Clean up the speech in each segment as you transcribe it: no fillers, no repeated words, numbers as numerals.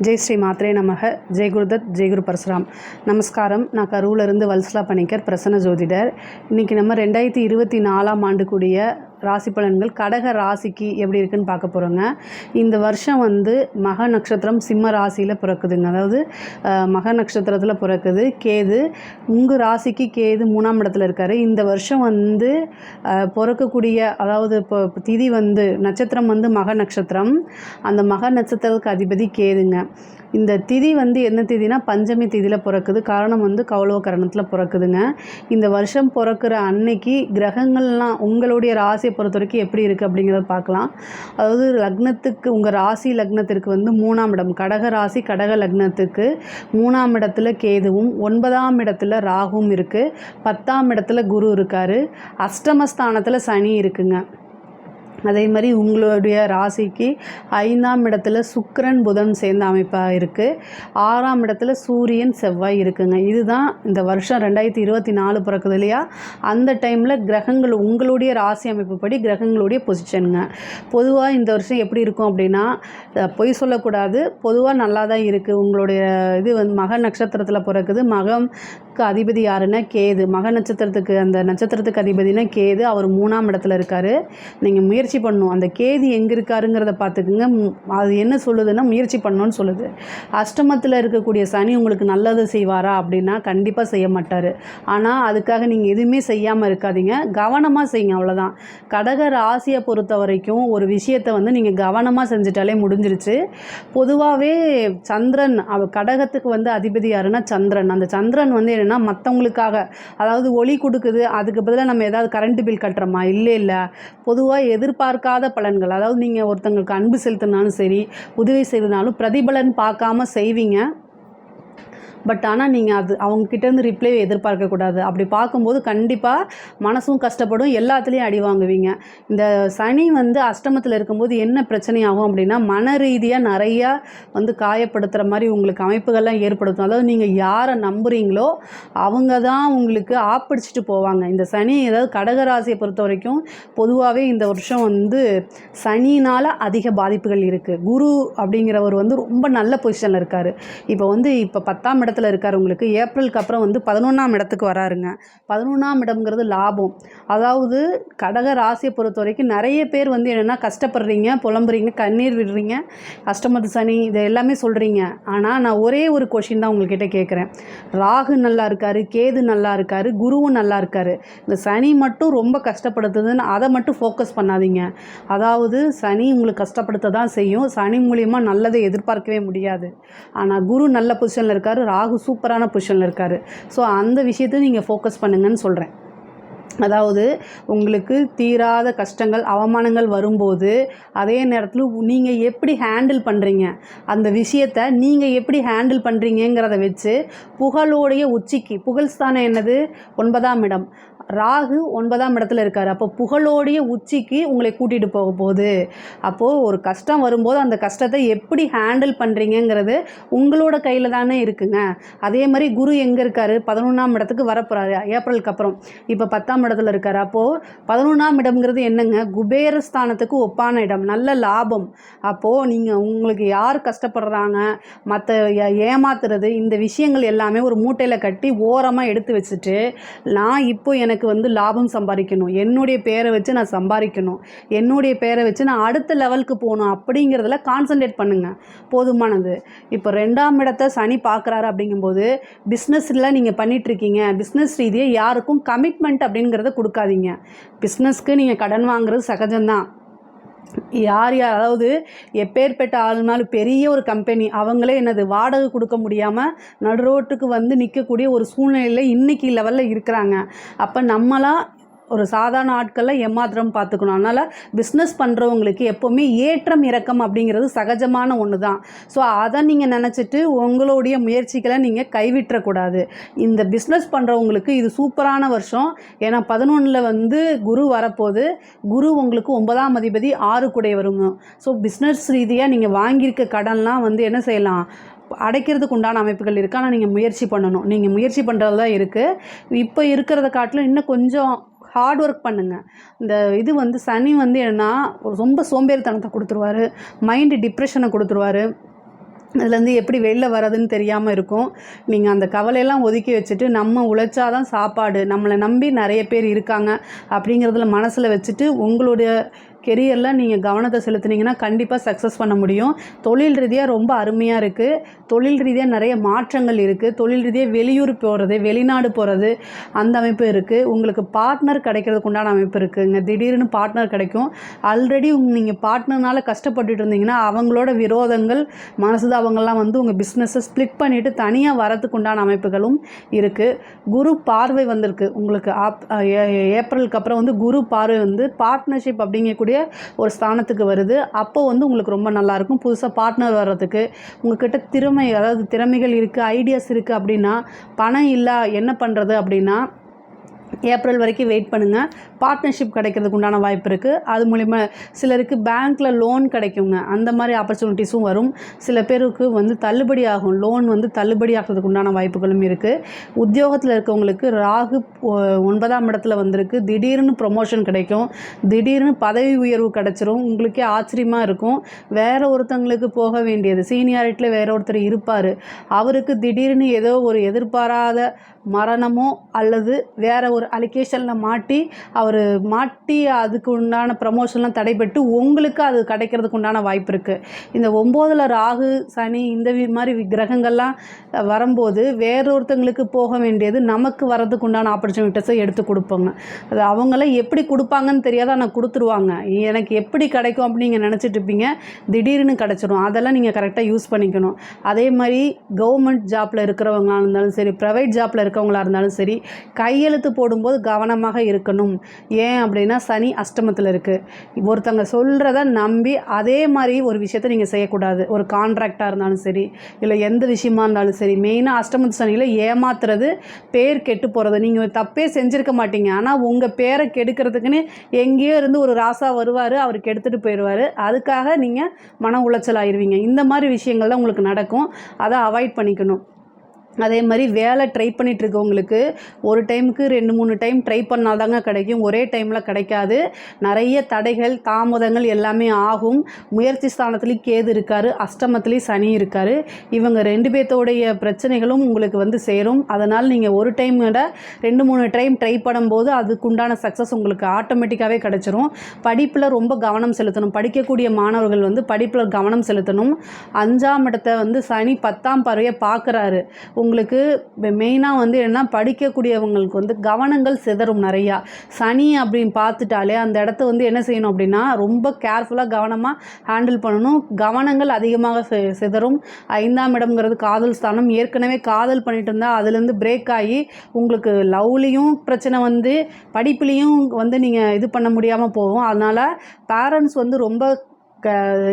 ஜெய் ஸ்ரீ மாத்ரே நமக. ஜெய் குருதத், ஜெய் குரு பரசுராம். நமஸ்காரம். நான் கரூரிலிருந்து வல்சலா பணிக்கர், பிரசன்ன ஜோதிடர். இன்றைக்கி நம்ம 2024ஆம் ஆண்டு கூடிய ராசி பலன்கள் கடக ராசிக்கு எப்படி இருக்குன்னு பார்க்க போகிறோங்க. இந்த வருஷம் மக நட்சத்திரம் சிம்ம ராசியில் பிறக்குதுங்க. அதாவது மக நட்சத்திரத்தில் பிறக்குது. கேது உங்கள் ராசிக்கு கேது 3ஆம் இடத்துல இருக்கார். இந்த வருஷம் பிறக்கக்கூடிய அதாவது இப்போ திதி நட்சத்திரம் மக நட்சத்திரம். அந்த மக நட்சத்திரத்துக்கு அதிபதி கேதுங்க. இந்த திதி என்ன திதினா பஞ்சமி திதியில் பிறக்குது. காரணம் கௌளவ கரணத்தில் பிறக்குதுங்க. இந்த வருஷம் பிறக்கிற அன்னைக்கு கிரகங்கள்லாம் உங்களுடைய ராசியை பொறுத்த வரைக்கும் எப்படி இருக்குது அப்படிங்கிறத பார்க்கலாம். அதாவது லக்னத்துக்கு உங்கள் ராசி லக்னத்திற்கு 3ஆம் இடம், கடக ராசி கடக லக்னத்துக்கு 3ஆம் இடத்துல கேதுவும் 9ஆம் இடத்துல ராகுவும் இருக்குது. 10ஆம் இடத்துல குரு இருக்கார். அஷ்டமஸ்தானத்தில் சனி இருக்குங்க. அதே மாதிரி உங்களுடைய ராசிக்கு 5ஆம் இடத்துல சுக்கிரன் புதன் சேர்ந்த அமைப்பாக இருக்குது. 6ஆம் இடத்துல சூரியன் செவ்வாய் இருக்குங்க. இதுதான் இந்த வருஷம் 2024 பிறக்குது இல்லையா, அந்த டைமில் கிரகங்கள் உங்களுடைய ராசி அமைப்புப்படி கிரகங்களுடைய பொசிஷனுங்க. பொதுவாக இந்த வருஷம் எப்படி இருக்கும் அப்படின்னா, பொய் சொல்லக்கூடாது, பொதுவாக நல்லா தான் இருக்குது. உங்களுடைய இது மக நட்சத்திரத்தில் பிறக்குது. மகம்க்கு அதிபதி யாருன்னா கேது. மக நட்சத்திரத்துக்கு அந்த நட்சத்திரத்துக்கு அதிபதினா கேது. அவர் 3ஆம் இடத்துல இருக்கார். நீங்கள் முயற்சி பண்ணணும். அந்த கேது எங்கே இருக்காருங்கிறத பார்த்துக்குங்க. அது என்ன சொல்லுதுன்னா முயற்சி பண்ணணும்னு சொல்லுது. அஷ்டமத்தில் இருக்கக்கூடிய சனி உங்களுக்கு நல்லது செய்வாரா அப்படின்னா கண்டிப்பாக செய்ய மாட்டார். ஆனால் அதுக்காக நீங்கள் எதுவுமே செய்யாமல் இருக்காதீங்க, கவனமாக செய்யுங்க, அவ்வளோதான். கடக ராசியை பொறுத்த வரைக்கும் ஒரு விஷயத்தை நீங்கள் கவனமாக செஞ்சுட்டாலே முடிஞ்சிருச்சு. பொதுவாகவே சந்திரன் கடகத்துக்கு அதிபதி யாருன்னா சந்திரன். அந்த சந்திரன் என்னென்னா மற்றவங்களுக்காக, அதாவது ஒளி கொடுக்குது. அதுக்கு பதிலாக நம்ம ஏதாவது கரண்ட் பில் கட்டுறோமா? இல்லை. பொதுவாக எதிர்பார்க்காத பலன்கள், அதாவது நீங்கள் ஒருத்தங்களுக்கு அன்பு செலுத்தினாலும் சரி, உதவி செய்தனாலும் பிரதிபலன் பார்க்காம செய்வீங்க. பட் ஆனால் நீங்கள் அவங்கக்கிட்டேருந்து ரிப்ளை எதிர்பார்க்கக்கூடாது. அப்படி பார்க்கும்போது கண்டிப்பாக மனசும் கஷ்டப்படும், எல்லாத்துலேயும் அடி வாங்குவீங்க. இந்த சனி அஷ்டமத்தில் இருக்கும்போது என்ன பிரச்சனையாகும் அப்படின்னா, மன ரீதியாக நிறையா காயப்படுத்துகிற மாதிரி உங்களுக்கு அமைப்புகள்லாம் ஏற்படுத்தும். அதாவது நீங்கள் யாரை நம்புகிறீங்களோ அவங்க தான் உங்களுக்கு ஆப்பிடிச்சிட்டு போவாங்க. இந்த சனி ஏதாவது கடகராசியை பொறுத்த வரைக்கும் பொதுவாகவே இந்த வருஷம் சனினால் அதிக பாதிப்புகள் இருக்குது. குரு அப்படிங்கிறவர் ரொம்ப நல்ல பொசிஷனில் இருக்கார். இப்போ 10ஆம் இடத்துல இருக்கார். உங்களுக்கு ஏப்ரலுக்கு அப்புறம் 11ஆம் இடத்துக்கு வராருங்க. 11ஆம் இடம்ங்கிறது லாபம். அதாவது கடக ராசியை பொறுத்த வரைக்கும் நிறைய பேர் என்னென்னா கஷ்டப்படுறீங்க, புலம்புறீங்க, கண்ணீர் விடுறீங்க, அஷ்டமத்து சனி இதை எல்லாமே சொல்கிறீங்க. ஆனால் நான் ஒரே ஒரு கொஷின் தான் உங்கள்கிட்ட கேட்குறேன். ராகு நல்லா இருக்கார், கேது நல்லா இருக்கார், குருவும் நல்லா இருக்கார். இந்த சனி மட்டும் ரொம்ப கஷ்டப்படுத்துதுன்னு அதை மட்டும் ஃபோக்கஸ் பண்ணாதீங்க. அதாவது சனி உங்களுக்கு கஷ்டப்படுத்த தான் செய்யும். சனி மூலிமா நல்லதை எதிர்பார்க்கவே முடியாது. ஆனால் குரு நல்ல பொசிஷனில் இருக்கார், ராகு சூப்பரான பொசிஷனில் இருக்கார். ஸோ அந்த விஷயத்தை நீங்கள் ஃபோக்கஸ் பண்ணுங்கன்னு சொல்கிறேன். அதாவது உங்களுக்கு தீராத கஷ்டங்கள் அவமானங்கள் வரும்போது அதே நேரத்தில் நீங்கள் எப்படி ஹேண்டில் பண்ணுறீங்க, அந்த விஷயத்தை நீங்கள் எப்படி ஹேண்டில் பண்ணுறீங்கிறத வச்சு புகழோடைய உச்சிக்கு, புகழ் ஸ்தானம் என்னது 9ஆம் இடம், ராகு 9ஆம் இடத்துல இருக்கார். அப்போ புகழோடைய உச்சிக்கு உங்களை கூட்டிகிட்டு போக போகுது. அப்போது ஒரு கஷ்டம் வரும்போது அந்த கஷ்டத்தை எப்படி ஹேண்டில் பண்ணுறீங்கிறது உங்களோட கையில் தானே இருக்குங்க. அதே மாதிரி குரு எங்கே இருக்கார்? 11ஆம் இடத்துக்கு வரப்போகிறாரு ஏப்ரலுக்கு அப்புறம். இப்போ 10ஆம் இடத்துல இருக்கார். அப்போது 11ஆம் இடம்ங்கிறது என்னங்க, குபேரஸ்தானத்துக்கு ஒப்பான இடம், நல்ல லாபம். அப்போது நீங்கள் உங்களுக்கு யார் கஷ்டப்படுறாங்க, மற்ற ஏமாத்துறது, இந்த விஷயங்கள் எல்லாமே ஒரு மூட்டையில் கட்டி ஓரமாக எடுத்து வச்சுட்டு, நான் இப்போ எனக்கு லாபம் சம்பாதிக்கணும், என்னுடைய பேரை வச்சு நான் சம்பாதிக்கணும், என்னுடைய பேரை வச்சு நான் அடுத்த லெவலுக்கு போகணும் அப்படிங்கிறதுல கான்சன்ட்ரேட் பண்ணுங்கள், போதுமானது. இப்போ 2ஆம் இடத்தை சனி பார்க்குறாரு. அப்படிங்கும்போது பிஸ்னஸில் நீங்கள் பண்ணிகிட்ருக்கீங்க, பிஸ்னஸ் ரீதியாக யாருக்கும் கமிட்மெண்ட் அப்படிங்கிறத கொடுக்காதீங்க. பிஸ்னஸ்க்கு நீங்கள் கடன் வாங்குறது சகஜம்தான். யார் அதாவது எப்பேற்பட்ட ஆளுனாலும் பெரிய ஒரு கம்பெனி அவங்களே வாடகை கொடுக்க முடியாமல் நடுரோட்டுக்கு நிற்கக்கூடிய ஒரு சூழ்நிலையில் இன்றைக்கி லெவலில் இருக்கிறாங்க. அப்போ நம்மளாம் ஒரு சாதாரண ஆட்களில் ஏமாத்திரம் பார்த்துக்கணும். அதனால் பிஸ்னஸ் பண்ணுறவங்களுக்கு எப்போவுமே ஏற்றம் இறக்கம் அப்படிங்கிறது சகஜமான ஒன்று தான். ஸோ அதை நீங்கள் நினச்சிட்டு உங்களுடைய முயற்சிகளை நீங்கள் கைவிட்டக்கூடாது. இந்த பிஸ்னஸ் பண்ணுறவங்களுக்கு இது சூப்பரான வருஷம். ஏன்னா 11ல் குரு வரப்போது. குரு உங்களுக்கு 9ஆம் அதிபதி 6 கூடை வருங்க. ஸோ பிஸ்னஸ் ரீதியாக நீங்கள் வாங்கியிருக்க கடன்லாம் என்ன செய்யலாம், அடைக்கிறதுக்கு உண்டான அமைப்புகள் இருக்குது. ஆனால் நீங்கள் முயற்சி பண்ணணும். நீங்கள் முயற்சி பண்ணுறது தான் இருக்குது. இப்போ இருக்கிறத காட்டிலும் இன்னும் கொஞ்சம் ஹார்ட் ஒர்க் பண்ணுங்கள். இந்த இது சனி என்னன்னா ரொம்ப சோம்பேறித்தனத்தை கொடுத்துருவாரு, மைண்டு டிப்ரெஷனை கொடுத்துருவாரு. அதுலேருந்து எப்படி வெளில வர்றதுன்னு தெரியாமல் இருக்கும். நீங்கள் அந்த கவலையெல்லாம் ஒதுக்கி வச்சுட்டு, நம்ம உழைச்சாதான் சாப்பாடு, நம்மளை நம்பி நிறைய பேர் இருக்காங்க அப்படிங்கிறதுல மனசில் வச்சுட்டு உங்களுடைய கெரியரில் நீங்கள் கவனத்தை செலுத்துனீங்கன்னா கண்டிப்பாக சக்ஸஸ் பண்ண முடியும். தொழில் ரீதியாக ரொம்ப அருமையாக இருக்குது. தொழில் ரீதியாக நிறைய மாற்றங்கள் இருக்குது. தொழில் ரீதியாக வெளியூர் போகிறது, வெளிநாடு போகிறது, அந்த அமைப்பு இருக்குது. உங்களுக்கு பார்ட்னர் கிடைக்கிறதுக்கு உண்டான அமைப்பு இருக்குதுங்க. திடீர்னு பார்ட்னர் கிடைக்கும். ஆல்ரெடி நீங்கள் பார்ட்னர்னால கஷ்டப்பட்டுட்டு இருந்தீங்கன்னா அவங்களோட விரோதங்கள், மனசுதாபங்கள்லாம் வந்து உங்கள் பிஸ்னஸை ஸ்ப்ளிட் பண்ணிவிட்டு தனியாக வரத்துக்கு உண்டான அமைப்புகளும் இருக்குது. குரு பார்வை வந்திருக்கு உங்களுக்கு. ஏப்ரலுக்கு அப்புறம் வந்து குரு பார்வை வந்து பார்ட்னர்ஷிப் அப்படிங்கக்கூடிய ஒரு ஸ்தானத்துக்கு வருது. அப்போ வந்து உங்களுக்கு ரொம்ப நல்லாயிருக்கும். புதுசாக பார்ட்னர் வர்றதுக்கு உங்கள்கிட்ட அதாவது திறமைகள் இருக்குது, ஐடியாஸ் இருக்குது அப்படின்னா, பணம் இல்லை என்ன பண்ணுறது அப்படின்னா ஏப்ரல் வரைக்கும் வெயிட் பண்ணுங்கள். பார்ட்னர்ஷிப் கிடைக்கிறதுக்கு உண்டான வாய்ப்பு இருக்குது. அது மூலிமா சிலருக்கு பேங்க்கில் லோன் கிடைக்குங்க. அந்த மாதிரி ஆப்பர்ச்சுனிட்டிஸும் வரும். சில பேருக்கு வந்து தள்ளுபடி ஆகும். லோன் வந்து தள்ளுபடி ஆகிறதுக்கு உண்டான வாய்ப்புகளும் இருக்குது. உத்தியோகத்தில் இருக்கவங்களுக்கு ராகு 9ஆம் இடத்துல வந்திருக்கு. திடீர்னு ப்ரொமோஷன் கிடைக்கும். திடீர்னு பதவி உயர்வு கிடச்சிரும். உங்களுக்கே ஆச்சரியமாக இருக்கும். வேறு ஒருத்தங்களுக்கு போக வேண்டியது சீனியாரிட்டியில் வேற ஒருத்தர் இருப்பார். அவருக்கு திடீர்னு ஏதோ ஒரு எதிர்பாராத மரணமோ அல்லது வேறு ஒரு அலிகேஷனில் மாட்டி அதுக்கு உண்டான ப்ரமோஷன்லாம் தடைபட்டு உங்களுக்கு அது கிடைக்கிறதுக்கு உண்டான வாய்ப்பு இருக்குது. இந்த 9ல் ராகு, சனி இந்த மாதிரி கிரகங்கள்லாம் வரும்போது வேறொருத்தங்களுக்கு போக வேண்டியது நமக்கு வர்றதுக்கு உண்டான ஆப்பர்ச்சுனிட்டிஸை எடுத்து கொடுப்போங்க. அது அவங்களாம் எப்படி கொடுப்பாங்கன்னு தெரியாத ஆனால் கொடுத்துருவாங்க. எனக்கு எப்படி கிடைக்கும் அப்படின்னு நீங்கள் நினச்சிட்டு இருப்பீங்க. திடீர்னு கிடச்சிரும். அதெல்லாம் நீங்கள் கரெக்டாக யூஸ் பண்ணிக்கணும். அதே மாதிரி கவர்மெண்ட் ஜாப்பில் இருக்கிறவங்களாக இருந்தாலும் சரி, ப்ரைவேட் ஜாப்பில் இருக்கவங்களா இருந்தாலும் சரி, கையெழுத்து போடும்போது கவனமாக இருக்கணும். ஏன் அப்படின்னா சனி அஷ்டமத்தில் இருக்குது. ஒருத்தங்க சொல்கிறத நம்பி அதே மாதிரி ஒரு விஷயத்தை நீங்கள் செய்யக்கூடாது. ஒரு கான்ட்ராக்டாக இருந்தாலும் சரி, இல்லை எந்த விஷயமா இருந்தாலும் சரி, மெயினாக அஷ்டமத்து சனியில் ஏமாத்துறது, பேர் கெட்டு போகிறது. நீங்கள் தப்பே செஞ்சுருக்க மாட்டீங்க, ஆனால் உங்கள் பேரை கெடுக்கிறதுக்குன்னு எங்கேயோ இருந்து ஒரு ராசா வருவார், அவர் கெடுத்துட்டு போயிடுவார். அதுக்காக நீங்கள் மன உளைச்சல் ஆயிடுவீங்க. இந்த மாதிரி விஷயங்கள் தான் உங்களுக்கு நடக்கும். அதை அவாய்ட் பண்ணிக்கணும். அதே மாதிரி வேலை ட்ரை பண்ணிகிட்டு இருக்கவங்களுக்கு ஒரு டைமுக்கு 2-3 டைம் ட்ரை பண்ணால் தாங்க கிடைக்கும். ஒரே டைமில் கிடைக்காது. நிறைய தடைகள், தாமதங்கள் எல்லாமே ஆகும். முயற்சி ஸ்தானத்துலேயும் கேது இருக்கார், அஷ்டமத்துலேயும் சனி இருக்கார். இவங்க 2 பேர்த்தோடைய பிரச்சனைகளும் உங்களுக்கு வந்து சேரும். அதனால் நீங்கள் ஒரு டைம் விட 2-3 டைம் ட்ரை பண்ணும்போது அதுக்குண்டான சக்ஸஸ் உங்களுக்கு ஆட்டோமேட்டிக்காகவே கிடச்சிரும். படிப்பில் ரொம்ப கவனம் செலுத்தணும். படிக்கக்கூடிய மாணவர்கள் வந்து படிப்பில் கவனம் செலுத்தணும். 5ஆம் இடத்தை வந்து சனி 10ஆம் பார்வையை பார்க்குறாரு. உங்களுக்கு மெயினாக வந்து என்னென்னா படிக்கக்கூடியவங்களுக்கு வந்து கவனங்கள் சிதறும் நிறையா. சனி அப்படின்னு பார்த்துட்டாலே அந்த இடத்த வந்து என்ன செய்யணும் அப்படின்னா ரொம்ப கேர்ஃபுல்லாக கவனமாக ஹேண்டில் பண்ணணும். கவனங்கள் அதிகமாக சிதறும். 5ஆம் இடம்ங்கிறது காதல் ஸ்தானம். ஏற்கனவே காதல் பண்ணிட்டு இருந்தால் அதுலேருந்து பிரேக் ஆகி உங்களுக்கு லவ்லேயும் பிரச்சனை வந்து படிப்புலேயும் வந்து நீங்கள் இது பண்ண முடியாமல் போகும். அதனால் பேரண்ட்ஸ் வந்து ரொம்ப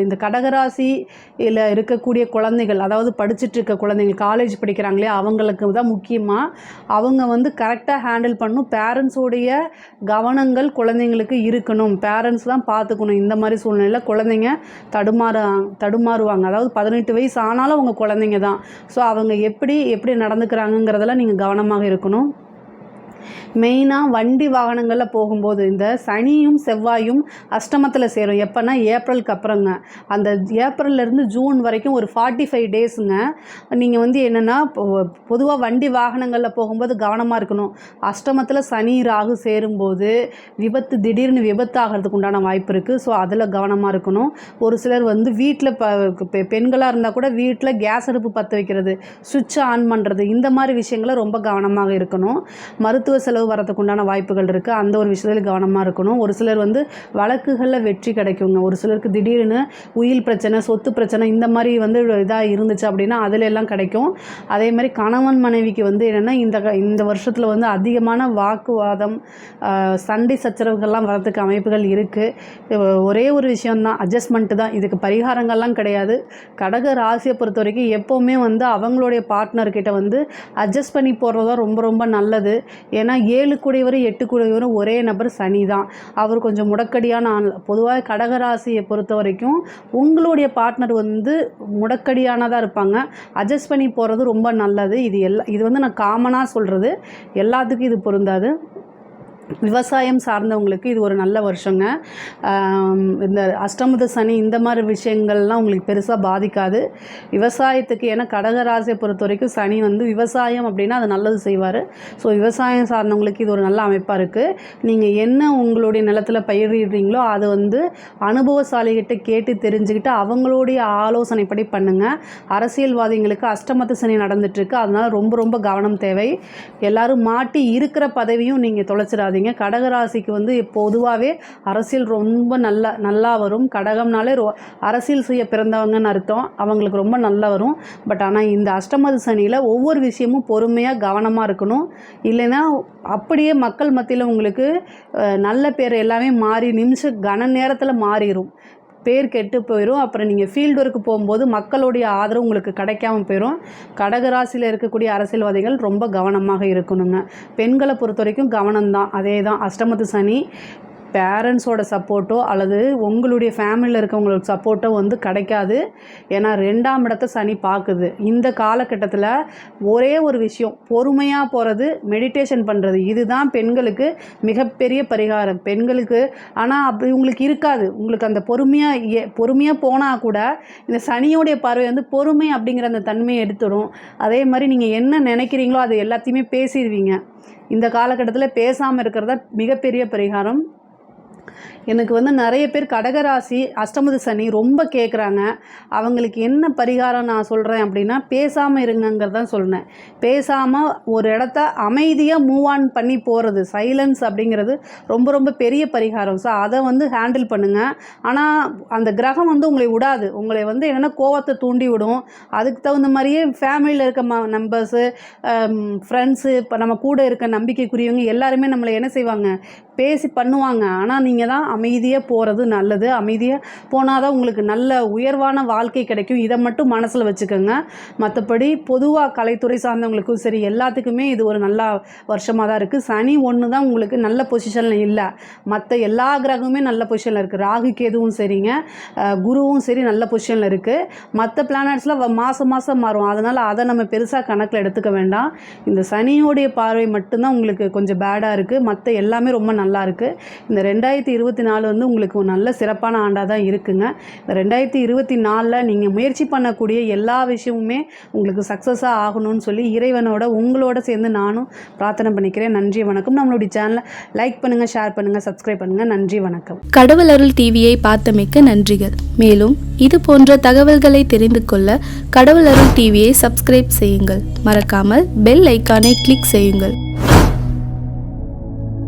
இந்த கடகராசியில் இருக்கக்கூடிய குழந்தைகள், அதாவது படிச்சுட்டு இருக்க குழந்தைகள், காலேஜ் படிக்கிறாங்களே அவங்களுக்கு தான் முக்கியமாக அவங்க வந்து கரெக்டாக ஹேண்டில் பண்ணணும். பேரண்ட்ஸோடைய கவனங்கள் குழந்தைங்களுக்கு இருக்கணும். பேரண்ட்ஸ் தான் பார்த்துக்கணும். இந்த மாதிரி சூழ்நிலையில் குழந்தைங்க தடுமாறுவாங்க. அதாவது 18 வயசு ஆனாலும் அவங்க குழந்தைங்க தான். ஸோ அவங்க எப்படி நடந்துக்கிறாங்கங்கிறதெல்லாம் நீங்கள் கவனமாக இருக்கணும். மெயினாக வண்டி வாகனங்களில் போகும்போது இந்த சனியும் செவ்வாயும் அஷ்டமத்தில் சேரும். எப்போனா ஏப்ரலுக்கு அப்புறங்க. அந்த ஏப்ரல்லேருந்து ஜூன் வரைக்கும் ஒரு 45 டேஸுங்க. நீங்கள் வந்து என்னென்னா பொதுவாக வண்டி வாகனங்களில் போகும்போது கவனமாக இருக்கணும். அஷ்டமத்தில் சனி ராகு சேரும்போது திடீர்னு விபத்து ஆகிறதுக்கு உண்டான வாய்ப்பு இருக்குது. ஸோ அதில் கவனமாக இருக்கணும். ஒரு சிலர் வந்து வீட்டில் பெண்களாக இருந்தால் கூட வீட்டில் கேஸ் அடுப்பு பற்ற வைக்கிறது, சுவிட்சை ஆன் பண்ணுறது, இந்த மாதிரி விஷயங்களை ரொம்ப கவனமாக இருக்கணும். மருத்துவ செலவு வரதுக்கு உண்டான வாய்ப்புகள் இருக்குது. அந்த ஒரு விஷயத்தில் கவனமாக இருக்கணும். ஒரு சிலர் வந்து வழக்குகளில் வெற்றி கிடைக்குங்க. ஒரு சிலருக்கு திடீர்னு உயில் பிரச்சனை, சொத்து பிரச்சனை இந்த மாதிரி வந்து இதாக இருந்துச்சு அப்படின்னா அதில் எல்லாம் கிடைக்கும். அதே மாதிரி கணவன் மனைவிக்கு வந்து என்னென்னா இந்த வருஷத்தில் வந்து அதிகமான வாக்குவாதம், சண்டை சச்சரவுகள்லாம் வரதுக்கு அமைப்புகள் இருக்குது. ஒரே ஒரு விஷயந்தான், அட்ஜஸ்ட்மெண்ட்டு தான். இதுக்கு பரிகாரங்கள்லாம் கிடையாது. கடக ராசியை பொறுத்த வரைக்கும் எப்போவுமே வந்து அவங்களுடைய பார்ட்னர்கிட்ட வந்து அட்ஜஸ்ட் பண்ணி போகிறது தான் ரொம்ப ரொம்ப நல்லது. ஏன்னா 7 கூடியவரும் 8 கூடியவரும் ஒரே நபர் சனி தான். அவர் கொஞ்சம் முடக்கடியான ஆள். பொதுவாக கடகராசியை பொறுத்த வரைக்கும் உங்களுடைய பார்ட்னர் வந்து முடக்கடியானதாக இருப்பாங்க. அட்ஜஸ்ட் பண்ணி போகிறது ரொம்ப நல்லது. இது வந்து நான் காமனாக சொல்கிறது, எல்லாத்துக்கும் இது பொருந்தாது. விவசாயம் சார்ந்தவங்களுக்கு இது ஒரு நல்ல வருஷங்க. இந்த அஷ்டமத சனி இந்த மாதிரி விஷயங்கள்லாம் உங்களுக்கு பெருசாக பாதிக்காது. விவசாயத்துக்கு ஏன்னா கடக ராசியை பொறுத்த வரைக்கும் சனி வந்து விவசாயம் அப்படின்னா அது நல்லது செய்வார். ஸோ விவசாயம் சார்ந்தவங்களுக்கு இது ஒரு நல்ல அமைப்பாக இருக்குது. நீங்கள் என்ன உங்களுடைய நிலத்தில் பயிரிடுறீங்களோ அது வந்து அனுபவசாலிகிட்ட கேட்டு தெரிஞ்சுக்கிட்டு அவங்களுடைய ஆலோசனைப்படி பண்ணுங்கள். அரசியல்வாதிகளுக்கு அஷ்டமத சனி நடந்துட்டுருக்கு, அதனால் ரொம்ப ரொம்ப கவனம் தேவை. எல்லோரும் மாட்டி இருக்கிற பதவியும் நீங்கள் தொலைச்சிடாதீங்க. கடகராசிக்கு வந்து பொதுவாகவே அரசியல் ரொம்ப நல்லா வரும். கடகம்னாலே அரசியல் செய்ய பிறந்தவங்கன்னு அர்த்தம். அவங்களுக்கு ரொம்ப நல்லா வரும். பட் ஆனால் இந்த அஷ்டமத சனியில் ஒவ்வொரு விஷயமும் பொறுமையாக கவனமாக இருக்கணும். இல்லைன்னா அப்படியே மக்கள் மத்தியில் உங்களுக்கு நல்ல பேர் எல்லாமே மாறி கன நேரத்தில் மாறிடும். பேர் கெட்டு போயிடும். அப்புறம் நீங்கள் ஃபீல்டு ஒர்க்கு போகும்போது மக்களுடைய ஆதரவு உங்களுக்கு கிடைக்காம போயிடும். கடகராசியில் இருக்கக்கூடிய அரசியல்வாதிகள் ரொம்ப கவனமாக இருக்கணுங்க. பெண்களை பொறுத்த வரைக்கும் கவனம்தான். அதே தான் அஷ்டமத்து சனி பேரண்ட்ஸோட சப்போர்ட்டோ அல்லது உங்களுடைய ஃபேமிலியில் இருக்கவங்களோட சப்போர்ட்டோ வந்து கிடைக்காது. ஏன்னா 2ஆம் இடத்தை சனி பார்க்குது. இந்த காலகட்டத்தில் ஒரே ஒரு விஷயம், பொறுமையாக போகிறது, மெடிடேஷன் பண்ணுறது, இதுதான் பெண்களுக்கு மிகப்பெரிய பரிகாரம். பெண்களுக்கு ஆனால் அப்படி உங்களுக்கு இருக்காது. உங்களுக்கு அந்த பொறுமையாக போனால் கூட இந்த சனியோடைய பார்வை வந்து பொறுமை அப்படிங்கிற அந்த தன்மையை எடுத்துடும். அதே மாதிரி நீங்கள் என்ன நினைக்கிறீங்களோ அது எல்லாத்தையுமே பேசிடுவீங்க. இந்த காலகட்டத்தில் பேசாமல் இருக்கிறதா மிகப்பெரிய பரிகாரம். எனக்கு வந்து நிறைய பேர் கடகராசி அஷ்டமத சனி ரொம்ப கேட்குறாங்க. அவங்களுக்கு என்ன பரிகாரம் நான் சொல்கிறேன் அப்படின்னா, பேசாமல் இருங்கங்கிறதான் சொல்கிறேன். பேசாமல் ஒரு இடத்த அமைதியாக மூவ் ஆன் பண்ணி போகிறது, சைலன்ஸ் அப்படிங்கிறது ரொம்ப ரொம்ப பெரிய பரிகாரம். ஸோ அதை வந்து ஹேண்டில் பண்ணுங்கள். ஆனால் அந்த கிரகம் வந்து உங்களை விடாது. உங்களை வந்து என்னென்னா கோவத்தை தூண்டி விடும். அதுக்கு தகுந்த மாதிரியே ஃபேமிலியில் இருக்க நம்பர்ஸு, ஃப்ரெண்ட்ஸு, இப்போ நம்ம கூட இருக்க நம்பிக்கைக்குரியவங்க எல்லாருமே நம்மளை என்ன செய்வாங்க, பேசி பண்ணுவாங்க. ஆனால் நீங்கள் தான் அமைதியாக போகிறது நல்லது. அமைதியாக போனால் தான் உங்களுக்கு நல்ல உயர்வான வாழ்க்கை கிடைக்கும். இதை மட்டும் மனசில் வச்சுக்கோங்க. மற்றபடி பொதுவாக கலைத்துறை சார்ந்தவங்களுக்கும் சரி எல்லாத்துக்குமே இது ஒரு நல்ல வருஷமாக தான் இருக்குது. சனி ஒன்று தான் உங்களுக்கு நல்ல பொசிஷனில் இல்லை. மற்ற எல்லா கிரகமுமே நல்ல பொசிஷனில் இருக்குது. ராகு கேதுவும் சரிங்க, குருவும் சரி நல்ல பொசிஷனில் இருக்குது. மற்ற பிளானட்ஸில் மாதம் மாறும். அதனால் அதை நம்ம பெருசாக கணக்கில் எடுத்துக்க வேண்டாம். இந்த சனியோடைய பார்வை மட்டும்தான் உங்களுக்கு கொஞ்சம் பேடாக இருக்குது. மற்ற எல்லாமே ரொம்ப நல்லா இருக்குது. இந்த 2024 வந்து உங்களுக்கு ஒரு நல்ல சிறப்பான ஆண்டாக தான் இருக்குங்க. இந்த 2024 நீங்கள் முயற்சி பண்ணக்கூடிய எல்லா விஷயமுமே உங்களுக்கு சக்ஸஸாக ஆகணும்னு சொல்லி இறைவனோட உங்களோட சேர்ந்து நானும் பிரார்த்தனை பண்ணிக்கிறேன். நன்றி வணக்கம். நம்மளுடைய சேனலை லைக் பண்ணுங்கள், ஷேர் பண்ணுங்கள், சப்ஸ்கிரைப் பண்ணுங்கள். நன்றி வணக்கம். கடவுள் அருள் டிவியை பார்த்தமைக்க நன்றிகள். மேலும் இது போன்ற தகவல்களை தெரிந்து கொள்ள கடவுள் அருள் டிவியை சப்ஸ்கிரைப் செய்யுங்கள். மறக்காமல் பெல் ஐக்கானை கிளிக் செய்யுங்கள்.